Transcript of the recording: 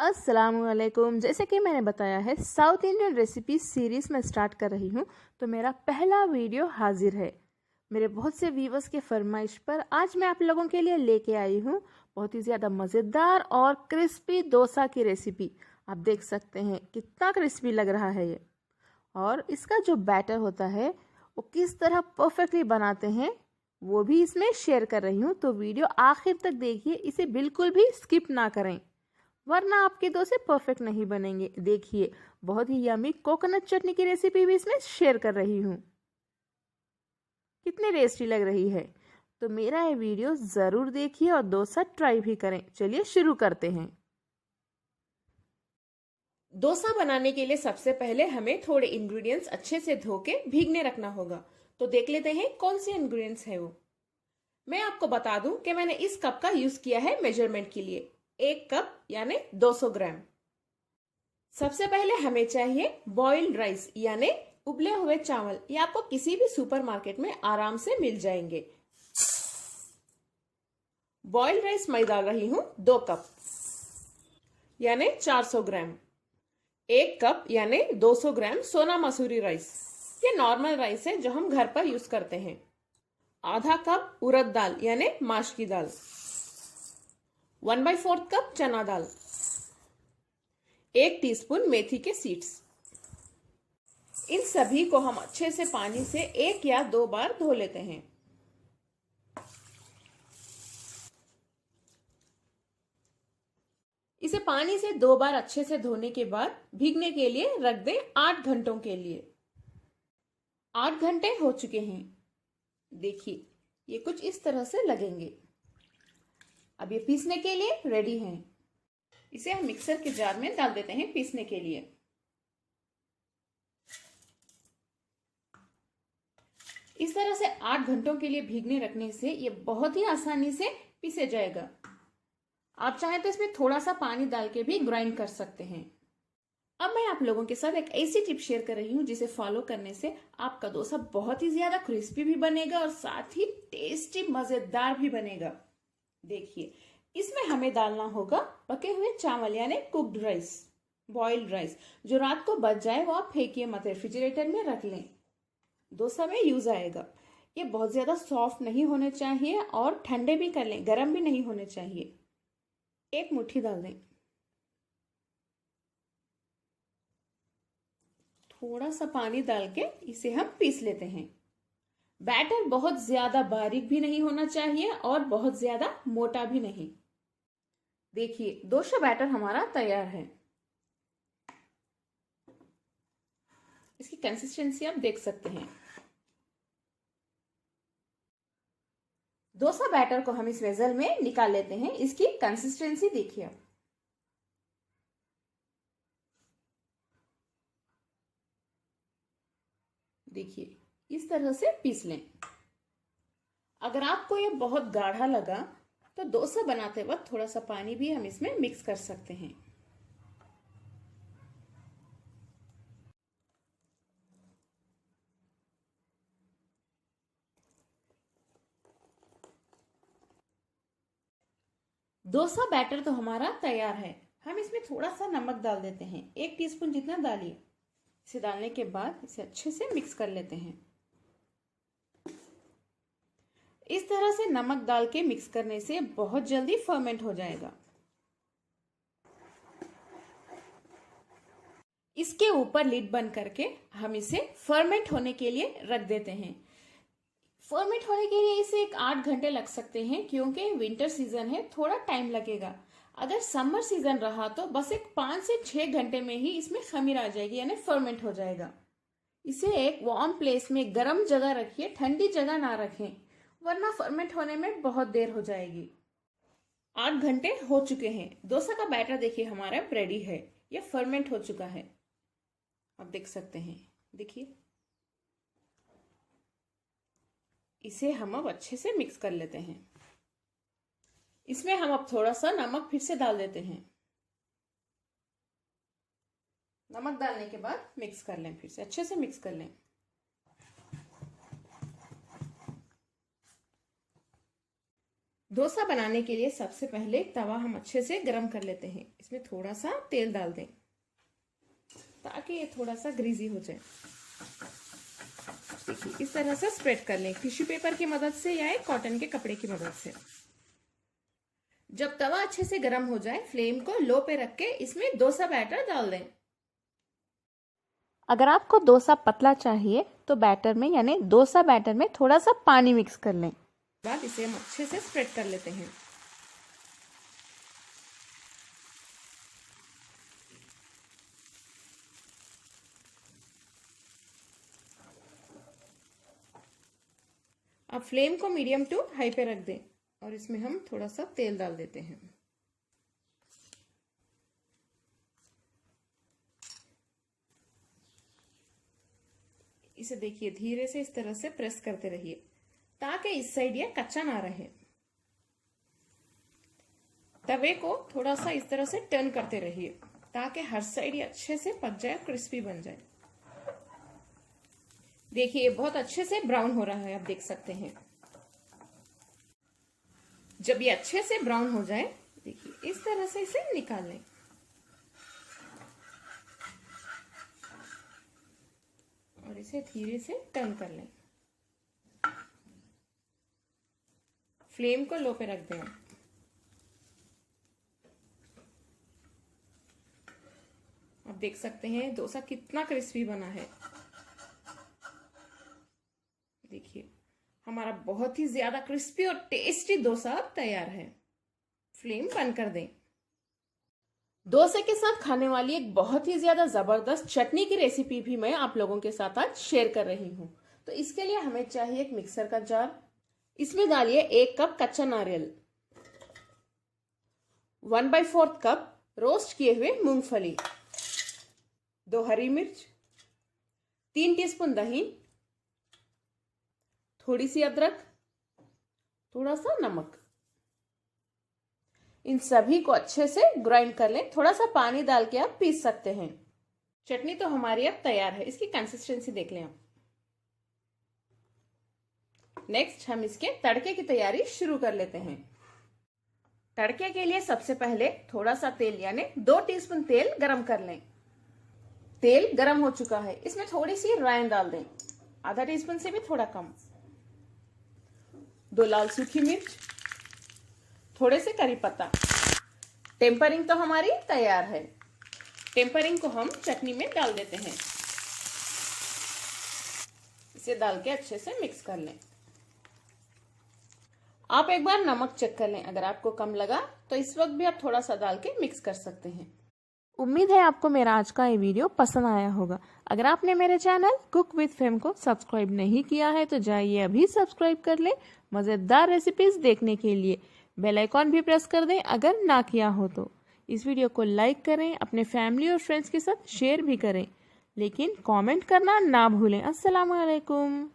अस्सलामुअलैकुम। जैसे कि मैंने बताया है, साउथ इंडियन रेसिपी सीरीज़ में स्टार्ट कर रही हूँ, तो मेरा पहला वीडियो हाजिर है। मेरे बहुत से व्यूवर्स के फरमाइश पर आज मैं आप लोगों के लिए लेके आई हूँ बहुत ही ज़्यादा मज़ेदार और क्रिस्पी डोसा की रेसिपी। आप देख सकते हैं कितना क्रिस्पी लग रहा है ये, और इसका जो बैटर होता है वो किस तरह परफेक्टली बनाते हैं वो भी इसमें शेयर कर रही हूँ। तो वीडियो आखिर तक देखिए, इसे बिल्कुल भी स्किप ना करें वरना आपके डोसे परफेक्ट नहीं बनेंगे। देखिए, बहुत ही यमी कोकोनट चटनी की रेसिपी भी इसमें शेयर कर रही हूँ, कितनी टेस्टी लग रही है। तो मेरा ये वीडियो ज़रूर देखिए और डोसा ट्राई भी करें। चलिए शुरू करते हैं। डोसा बनाने के लिए सबसे पहले हमें थोड़े इंग्रेडिएंट्स अच्छे से धो के भीगने रखना होगा। तो देख लेते हैं कौन से इंग्रेडिएंट्स है वो। मैं आपको बता दूं कि मैंने इस कप का यूज किया है मेजरमेंट के लिए, 1 कप यानी 200 ग्राम। सबसे पहले हमें चाहिए बॉइल्ड राइस यानी उबले हुए चावल। ये आपको किसी भी सुपरमार्केट में आराम से मिल जाएंगे। बॉइल्ड राइस मैं डाल रही हूं 2 कप यानी 400 ग्राम। 1 कप यानी 200 ग्राम सोना मसूरी राइस, ये नॉर्मल राइस है जो हम घर पर यूज करते हैं। आधा कप उड़द दाल यानी माश की दाल। 1/4 कप चना दाल। 1 टीस्पून मेथी के सीड्स। इन सभी को हम अच्छे से पानी से 1 या 2 बार धो लेते हैं। इसे पानी से 2 बार अच्छे से धोने के बाद भीगने के लिए रख दें 8 घंटों के लिए। 8 घंटे हो चुके हैं। देखिए, ये कुछ इस तरह से लगेंगे। अब ये पीसने के लिए रेडी हैं। इसे हम मिक्सर के जार में डाल देते हैं पीसने के लिए। इस तरह से 8 घंटों के लिए भीगने रखने से ये बहुत ही आसानी से पीसे जाएगा। आप चाहें तो इसमें थोड़ा सा पानी डाल के भी ग्राइंड कर सकते हैं। अब मैं आप लोगों के साथ एक ऐसी टिप शेयर कर रही हूँ जिसे फॉलो करने से आपका डोसा बहुत ही ज्यादा क्रिस्पी भी बनेगा और साथ ही टेस्टी मजेदार भी बनेगा। देखिए, इसमें हमें डालना होगा पके हुए चावल यानी कुक्ड राइस, बॉइल्ड राइस। जो रात को बच जाए वो आप फेंकिए मत, रेफ्रिजरेटर में रख लें, डोसा में यूज आएगा। ये बहुत ज्यादा सॉफ्ट नहीं होने चाहिए और ठंडे भी कर लें, गर्म भी नहीं होने चाहिए। 1 मुट्ठी डाल दें। थोड़ा सा पानी डाल के इसे हम पीस लेते हैं। बैटर बहुत ज्यादा बारीक भी नहीं होना चाहिए और बहुत ज्यादा मोटा भी नहीं। देखिए, डोसा बैटर हमारा तैयार है। इसकी कंसिस्टेंसी आप देख सकते हैं। डोसा बैटर को हम इस वेसल में निकाल लेते हैं। इसकी कंसिस्टेंसी देखिए। देखिए, इस तरह से पीस लें। अगर आपको ये बहुत गाढ़ा लगा तो डोसा बनाते वक्त थोड़ा सा पानी भी हम इसमें मिक्स कर सकते हैं। डोसा बैटर तो हमारा तैयार है। हम इसमें थोड़ा सा नमक डाल देते हैं, 1 टीस्पून जितना डालिए। इसे डालने के बाद इसे अच्छे से मिक्स कर लेते हैं। इस तरह से नमक डाल के मिक्स करने से बहुत जल्दी फर्मेंट हो जाएगा। इसके ऊपर लिड बंद करके हम इसे फर्मेंट होने के लिए रख देते हैं। फर्मेंट होने के लिए इसे 8 घंटे लग सकते हैं, क्योंकि विंटर सीजन है, थोड़ा टाइम लगेगा। अगर समर सीजन रहा तो बस एक 5 से 6 घंटे में ही इसमें खमीर आ जाएगी यानी फर्मेंट हो जाएगा। इसे एक वार्म प्लेस में गर्म जगह रखिए, ठंडी जगह ना रखें वरना फर्मेंट होने में बहुत देर हो जाएगी। 8 घंटे हो चुके हैं। डोसा का बैटर देखिए हमारा रेडी है, ये फर्मेंट हो चुका है। आप देख सकते हैं। देखिए, इसे हम अब अच्छे से मिक्स कर लेते हैं। इसमें हम अब थोड़ा सा नमक फिर से डाल देते हैं। नमक डालने के बाद मिक्स कर लें, फिर से अच्छे से मिक्स कर लें। डोसा बनाने के लिए सबसे पहले तवा हम अच्छे से गरम कर लेते हैं। इसमें थोड़ा सा तेल डाल दें ताकि ये थोड़ा सा ग्रीजी हो जाए। देखिए इस तरह से स्प्रेड कर लें टिश्यू पेपर की मदद से या एक कॉटन के कपड़े की मदद से। जब तवा अच्छे से गर्म हो जाए फ्लेम को लो पे रख के इसमें डोसा बैटर डाल दें। अगर आपको डोसा पतला चाहिए तो बैटर में यानी डोसा बैटर में थोड़ा सा पानी मिक्स कर लें। बाद इसे हम अच्छे से स्प्रेड कर लेते हैं। अब फ्लेम को मीडियम टू हाई पे रख दें और इसमें हम थोड़ा सा तेल डाल देते हैं। इसे देखिए धीरे से इस तरह से प्रेस करते रहिए ताकि इस साइड ये कच्चा ना रहे। तवे को थोड़ा सा इस तरह से टर्न करते रहिए ताकि हर साइड ये अच्छे से पक जाए, क्रिस्पी बन जाए। देखिए बहुत अच्छे से ब्राउन हो रहा है, आप देख सकते हैं। जब ये अच्छे से ब्राउन हो जाए देखिए इस तरह से इसे निकाल लें। और इसे धीरे से टर्न कर लें। फ्लेम को लो पे रख दें। आप देख सकते हैं डोसा कितना क्रिस्पी बना है। देखिए हमारा बहुत ही ज्यादा क्रिस्पी और टेस्टी डोसा अब तैयार है। फ्लेम बंद कर दें। डोसे के साथ खाने वाली एक बहुत ही ज्यादा जबरदस्त चटनी की रेसिपी भी मैं आप लोगों के साथ आज शेयर कर रही हूं। तो इसके लिए हमें चाहिए एक मिक्सर का जार। इसमें डालिए 1 कप कच्चा नारियल, 1/4 कप रोस्ट किए हुए मूंगफली, 2 हरी मिर्च, 3 टीस्पून दही, थोड़ी सी अदरक, थोड़ा सा नमक। इन सभी को अच्छे से ग्राइंड कर लें। थोड़ा सा पानी डाल के आप पीस सकते हैं। चटनी तो हमारी अब तैयार है। इसकी कंसिस्टेंसी देख लें आप। नेक्स्ट हम इसके तड़के की तैयारी शुरू कर लेते हैं। तड़के के लिए सबसे पहले थोड़ा सा तेल यानी 2 टीस्पून तेल गरम कर लें। तेल गरम हो चुका है, इसमें थोड़ी सी राई डाल दें, आधा टीस्पून से भी थोड़ा कम, 2 लाल सूखी मिर्च, थोड़े से करी पत्ता। टेम्परिंग तो हमारी तैयार है। टेम्परिंग को हम चटनी में डाल देते हैं। इसे डाल के अच्छे से मिक्स कर लें। आप एक बार नमक चेक कर लें, अगर आपको कम लगा तो इस वक्त भी आप थोड़ा सा डाल के मिक्स कर सकते हैं। उम्मीद है आपको मेरा आज का ये वीडियो पसंद आया होगा। अगर आपने मेरे चैनल कुक विद फेम को सब्सक्राइब नहीं किया है तो जाइए अभी सब्सक्राइब कर लें मज़ेदार रेसिपीज देखने के लिए। बेल आइकॉन भी प्रेस कर दें अगर ना किया हो तो। इस वीडियो को लाइक करें, अपने फैमिली और फ्रेंड्स के साथ शेयर भी करें, लेकिन कमेंट करना ना भूलें। अस्सलाम वालेकुम।